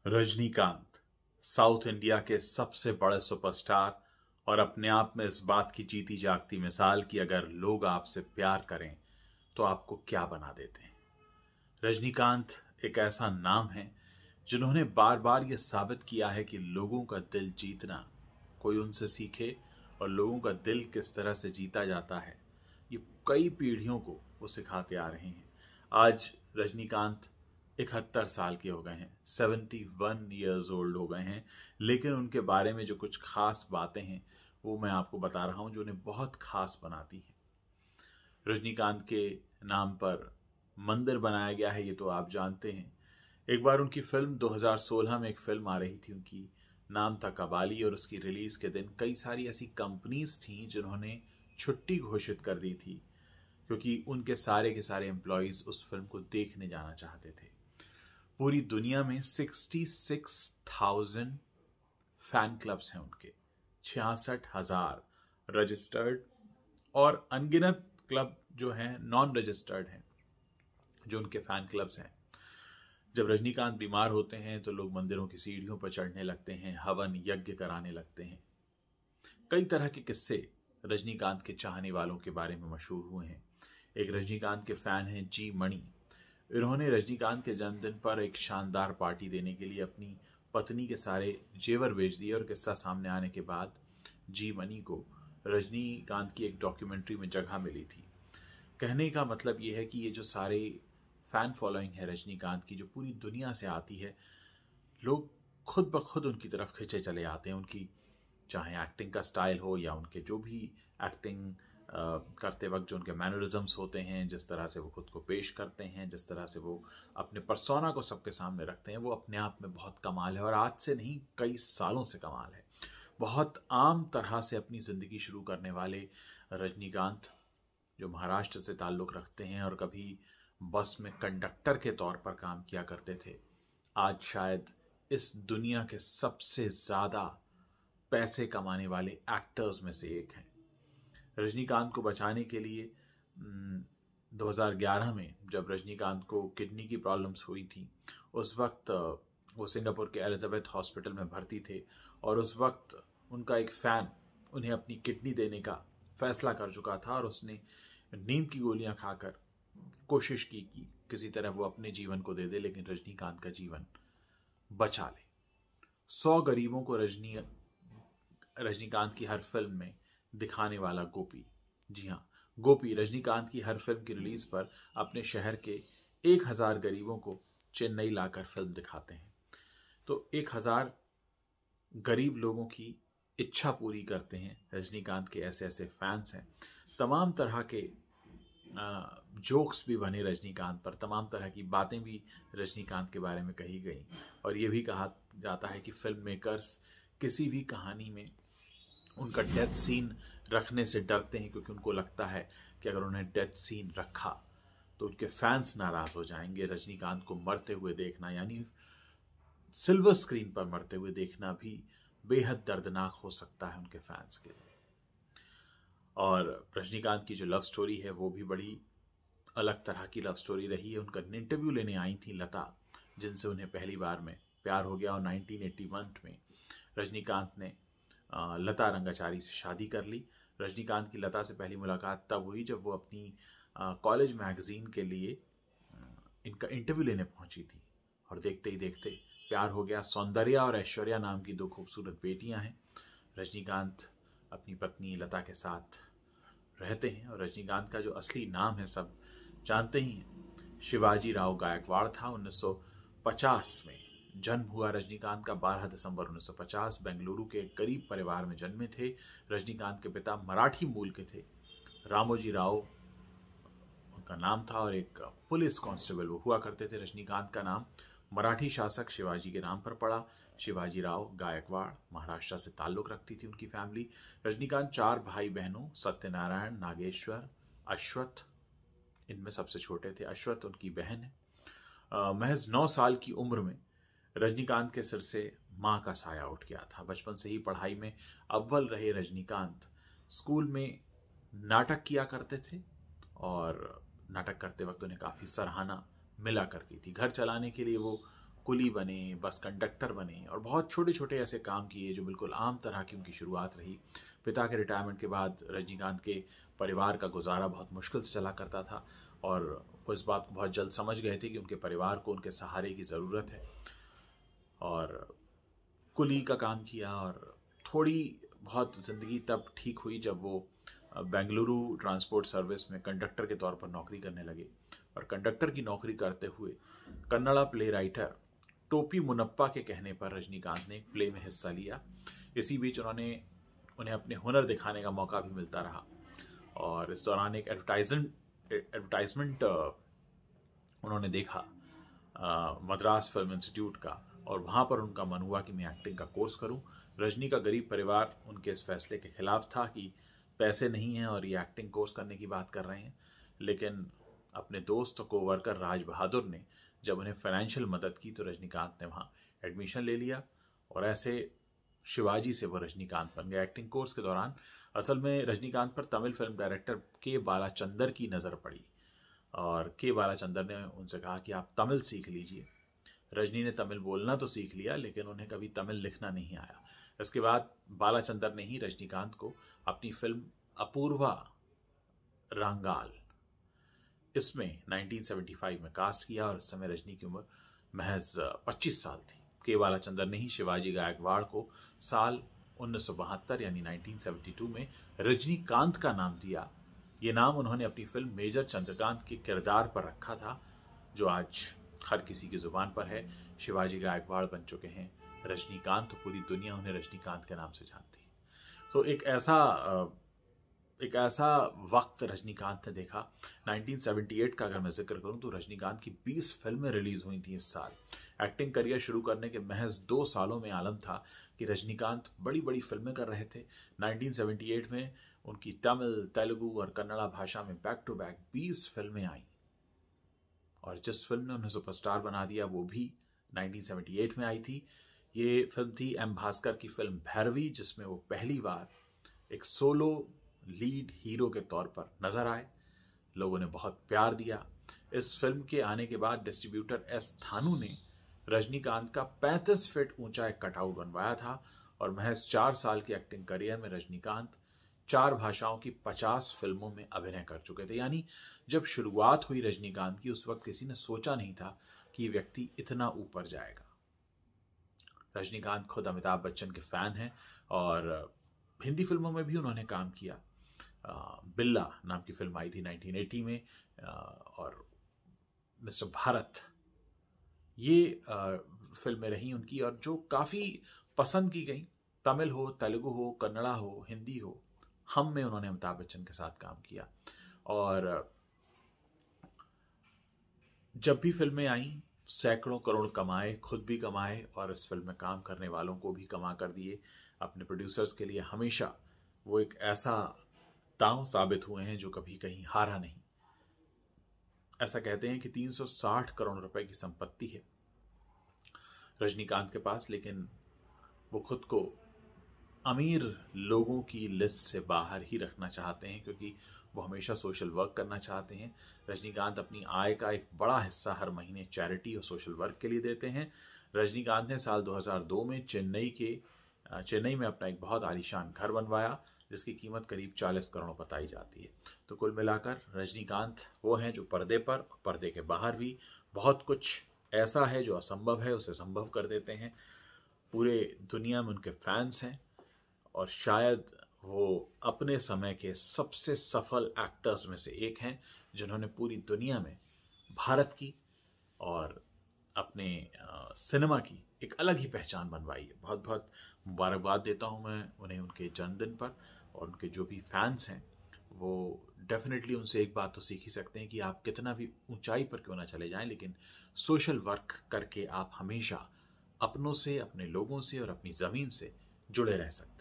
Rajinikanth south India के सबसे बड़े सुपरस्टार और अपने आप में इस बात की जीती जागती मिसाल कि अगर लोग आपसे प्यार करें तो आपको क्या बना देते हैं। रजनीकांत एक ऐसा नाम है जिन्होंने बार बार ये साबित किया है कि लोगों का दिल जीतना कोई उनसे सीखे और लोगों का दिल किस तरह से जीता जाता है ये कई पीढ़ियों को वो सिखाते आ रहे हैं। आज रजनीकांत 71 साल के हो गए हैं, 71 ईयर्स ओल्ड हो गए हैं, लेकिन उनके बारे में जो कुछ खास बातें हैं वो मैं आपको बता रहा हूं जो उन्हें बहुत खास बनाती हैं। रजनीकांत के नाम पर मंदिर बनाया गया है, ये तो आप जानते हैं। एक बार उनकी फिल्म 2016 में एक फिल्म आ रही थी, उनकी नाम था कबाली, और उसकी रिलीज के दिन कई सारी ऐसी कंपनीज थी जिन्होंने छुट्टी घोषित कर दी थी क्योंकि उनके सारे के सारे एम्प्लॉयज उस फिल्म को देखने जाना चाहते थे। पूरी दुनिया में 66,000 फैन क्लब्स हैं उनके, 66,000 रजिस्टर्ड और अनगिनत क्लब जो हैं नॉन रजिस्टर्ड हैं जो उनके फैन क्लब्स हैं। जब रजनीकांत बीमार होते हैं तो लोग मंदिरों की सीढ़ियों पर चढ़ने लगते हैं, हवन यज्ञ कराने लगते हैं। कई तरह के किस्से रजनीकांत के चाहने वालों के बारे में मशहूर हुए हैं। एक रजनीकांत के फैन हैं जी मणि। इन्होंने रजनीकांत के जन्मदिन पर एक शानदार पार्टी देने के लिए अपनी पत्नी के सारे जेवर बेच दिए और किस्सा सामने आने के बाद जी मणि को रजनीकांत की एक डॉक्यूमेंट्री में जगह मिली थी। कहने का मतलब ये है कि ये जो सारे फैन फॉलोइंग है रजनीकांत की जो पूरी दुनिया से आती है, लोग खुद ब खुद उनकी तरफ खिंचे चले आते हैं। उनकी चाहे एक्टिंग का स्टाइल हो या उनके जो भी एक्टिंग करते वक्त जो उनके मैनरिज्म्स होते हैं, जिस तरह से वो खुद को पेश करते हैं, जिस तरह से वो अपने पर्सोना को सबके सामने रखते हैं, वो अपने आप में बहुत कमाल है और आज से नहीं कई सालों से कमाल है। बहुत आम तरह से अपनी ज़िंदगी शुरू करने वाले रजनीकांत जो महाराष्ट्र से ताल्लुक़ रखते हैं और कभी बस में कंडक्टर के तौर पर काम किया करते थे, आज शायद इस दुनिया के सबसे ज़्यादा पैसे कमाने वाले एक्टर्स में से एक हैं। रजनीकांत को बचाने के लिए 2011 में जब रजनीकांत को किडनी की प्रॉब्लम्स हुई थी, उस वक्त वो सिंगापुर के एलिजाबेथ हॉस्पिटल में भर्ती थे और उस वक्त उनका एक फ़ैन उन्हें अपनी किडनी देने का फैसला कर चुका था और उसने नींद की गोलियां खाकर कोशिश की कि किसी तरह वो अपने जीवन को दे दे, लेकिन रजनीकांत का जीवन बचा ले। 100 गरीबों को रजनीकांत की हर फिल्म में दिखाने वाला गोपी, जी हाँ गोपी, रजनीकांत की हर फिल्म की रिलीज पर अपने शहर के 1000 गरीबों को चेन्नई लाकर फिल्म दिखाते हैं। तो 1000 गरीब लोगों की इच्छा पूरी करते हैं। रजनीकांत के ऐसे ऐसे फैंस हैं। तमाम तरह के जोक्स भी बने रजनीकांत पर, तमाम तरह की बातें भी रजनीकांत के बारे में कही गई और ये भी कहा जाता है कि फिल्म मेकर्स किसी भी कहानी में उनका डेथ सीन रखने से डरते हैं क्योंकि उनको लगता है कि अगर उन्हें डेथ सीन रखा तो उनके फैंस नाराज हो जाएंगे। रजनीकांत को मरते हुए देखना यानी सिल्वर स्क्रीन पर मरते हुए देखना भी बेहद दर्दनाक हो सकता है उनके फैंस के लिए। और रजनीकांत की जो लव स्टोरी है वो भी बड़ी अलग तरह की लव स्टोरी रही है। उनका इंटरव्यू लेने आई थी लता, जिनसे उन्हें पहली बार में प्यार हो गया और 1981 में रजनीकांत ने लता रंगाचारी से शादी कर ली। रजनीकांत की लता से पहली मुलाकात तब हुई जब वो अपनी कॉलेज मैगजीन के लिए इनका इंटरव्यू लेने पहुंची थी और देखते ही देखते प्यार हो गया। सौंदर्या और ऐश्वर्या नाम की 2 खूबसूरत बेटियां हैं। रजनीकांत अपनी पत्नी लता के साथ रहते हैं और रजनीकांत का जो असली नाम है सब जानते ही हैं, शिवाजी राव गायकवाड़ था। 1950 में जन्म हुआ रजनीकांत का। 12 दिसंबर 1950 बेंगलुरु के एक गरीब परिवार में जन्मे थे। रजनीकांत के पिता मराठी मूल के थे, रामोजी राव उनका नाम था और एक पुलिस कांस्टेबल वो हुआ करते थे। रजनीकांत का नाम मराठी शासक शिवाजी के नाम पर पड़ा। शिवाजी राव गायकवाड़, महाराष्ट्र से ताल्लुक़ रखती थी उनकी फैमिली। रजनीकांत 4 भाई बहनों सत्यनारायण, नागेश्वर, अश्वत्थ, इनमें सबसे छोटे थे। अश्वत्थ उनकी बहन है। महज 9 साल की उम्र में रजनीकांत के सिर से माँ का साया उठ गया था। बचपन से ही पढ़ाई में अव्वल रहे रजनीकांत स्कूल में नाटक किया करते थे और नाटक करते वक्त उन्हें काफ़ी सराहना मिला करती थी। घर चलाने के लिए वो कुली बने, बस कंडक्टर बने और बहुत छोटे छोटे ऐसे काम किए जो बिल्कुल आम तरह की उनकी शुरुआत रही। पिता के रिटायरमेंट के बाद रजनीकांत के परिवार का गुजारा बहुत मुश्किल से चला करता था और वो इस बात को बहुत जल्द समझ गए थे कि उनके परिवार को उनके सहारे की ज़रूरत है। और कुली का काम किया और थोड़ी बहुत ज़िंदगी तब ठीक हुई जब वो बेंगलुरु ट्रांसपोर्ट सर्विस में कंडक्टर के तौर पर नौकरी करने लगे। और कंडक्टर की नौकरी करते हुए कन्नड़ा प्ले राइटर टोपी मुनप्पा के कहने पर रजनीकांत ने एक प्ले में हिस्सा लिया। इसी बीच उन्हें अपने हुनर दिखाने का मौका भी मिलता रहा और इस दौरान एक एडवर्टाइजमेंट उन्होंने देखा मद्रास फिल्म इंस्टीट्यूट का और वहाँ पर उनका मन हुआ कि मैं एक्टिंग का कोर्स करूँ। रजनी का गरीब परिवार उनके इस फैसले के खिलाफ था कि पैसे नहीं हैं और ये एक्टिंग कोर्स करने की बात कर रहे हैं, लेकिन अपने दोस्त को वर्कर राज बहादुर ने जब उन्हें फाइनेंशियल मदद की तो रजनीकांत ने वहाँ एडमिशन ले लिया और ऐसे शिवाजी से वो रजनीकांत बन गए। एक्टिंग कोर्स के दौरान असल में रजनीकांत पर तमिल फिल्म डायरेक्टर के बालाचंदर की नज़र पड़ी और के बालाचंदर ने उनसे कहा कि आप तमिल सीख लीजिए। रजनी ने तमिल बोलना तो सीख लिया लेकिन उन्हें कभी तमिल लिखना नहीं आया। इसके बाद बालाचंदर ने ही रजनीकांत को अपनी फिल्म अपूर्वा रांगाल इसमें 1975 में कास्ट किया और उस समय रजनी की उम्र महज 25 साल थी। के बालाचंदर ने ही शिवाजी गायकवाड़ को साल 1972 यानी 1972 में रजनीकांत का नाम दिया। ये नाम उन्होंने अपनी फिल्म मेजर चंद्रकांत के किरदार पर रखा था जो आज हर किसी की जुबान पर है। शिवाजी गायकवाड़ बन चुके हैं रजनीकांत, तो पूरी दुनिया उन्हें रजनीकांत के नाम से जानती है। तो एक ऐसा वक्त रजनीकांत ने देखा। 1978 का अगर मैं जिक्र करूं तो रजनीकांत की 20 फिल्में रिलीज हुई थी इस साल। एक्टिंग करियर शुरू करने के महज 2 सालों में आलम था कि रजनीकांत बड़ी बड़ी फिल्में कर रहे थे। 1978 में उनकी तमिल, तेलुगु और कन्नड़ा भाषा में बैक टू बैक 20 फिल्में आई और जिस फिल्म ने उन्हें सुपरस्टार बना दिया वो भी 1978 में आई थी। ये फिल्म थी एम भास्कर की फिल्म भैरवी, जिसमें वो पहली बार एक सोलो लीड हीरो के तौर पर नजर आए। लोगों ने बहुत प्यार दिया। इस फिल्म के आने के बाद डिस्ट्रीब्यूटर एस थानू ने रजनीकांत का 35 फीट ऊंचा एक कटआउट बनवाया था और महज 4 साल की एक्टिंग करियर में रजनीकांत 4 भाषाओं की 50 फिल्मों में अभिनय कर चुके थे। यानी जब शुरुआत हुई रजनीकांत की उस वक्त किसी ने सोचा नहीं था कि व्यक्ति इतना ऊपर जाएगा। रजनीकांत खुद अमिताभ बच्चन के फैन हैं और हिंदी फिल्मों में भी उन्होंने काम किया। बिल्ला नाम की फिल्म आई थी 1980 में और मिस्टर भारत, ये फिल्में रही उनकी और जो काफ़ी पसंद की गई। तमिल हो, तेलुगु हो, कन्नड़ा हो, हिंदी हो, हम में उन्होंने अमिताभ बच्चन के साथ काम किया और जब भी फिल्में आई सैकड़ों करोड़ कमाए, खुद भी कमाए और इस फिल्म में काम करने वालों को भी कमा कर दिए। अपने प्रोड्यूसर्स के लिए हमेशा वो एक ऐसा दांव साबित हुए हैं जो कभी कहीं हारा नहीं। ऐसा कहते हैं कि 360 करोड़ रुपए की संपत्ति है रजनीकांत के पास, लेकिन वो खुद को अमीर लोगों की लिस्ट से बाहर ही रखना चाहते हैं क्योंकि वो हमेशा सोशल वर्क करना चाहते हैं। रजनीकांत अपनी आय का एक बड़ा हिस्सा हर महीने चैरिटी और सोशल वर्क के लिए देते हैं। रजनीकांत ने साल 2002 में चेन्नई में अपना एक बहुत आलीशान घर बनवाया जिसकी कीमत करीब 40 करोड़ बताई जाती है। तो कुल मिलाकर रजनीकांत वो हैं जो पर्दे पर और पर्दे के बाहर भी बहुत कुछ ऐसा है जो असंभव है उसे संभव कर देते हैं। पूरे दुनिया में उनके फैंस हैं और शायद वो अपने समय के सबसे सफल एक्टर्स में से एक हैं जिन्होंने पूरी दुनिया में भारत की और अपने सिनेमा की एक अलग ही पहचान बनवाई है। बहुत बहुत मुबारकबाद देता हूँ मैं उन्हें उनके जन्मदिन पर और उनके जो भी फैंस हैं वो डेफिनेटली उनसे एक बात तो सीख ही सकते हैं कि आप कितना भी ऊंचाई पर क्यों ना चले जाएं लेकिन सोशल वर्क करके आप हमेशा अपनों से, अपने लोगों से और अपनी ज़मीन से जुड़े रह सकते हैं।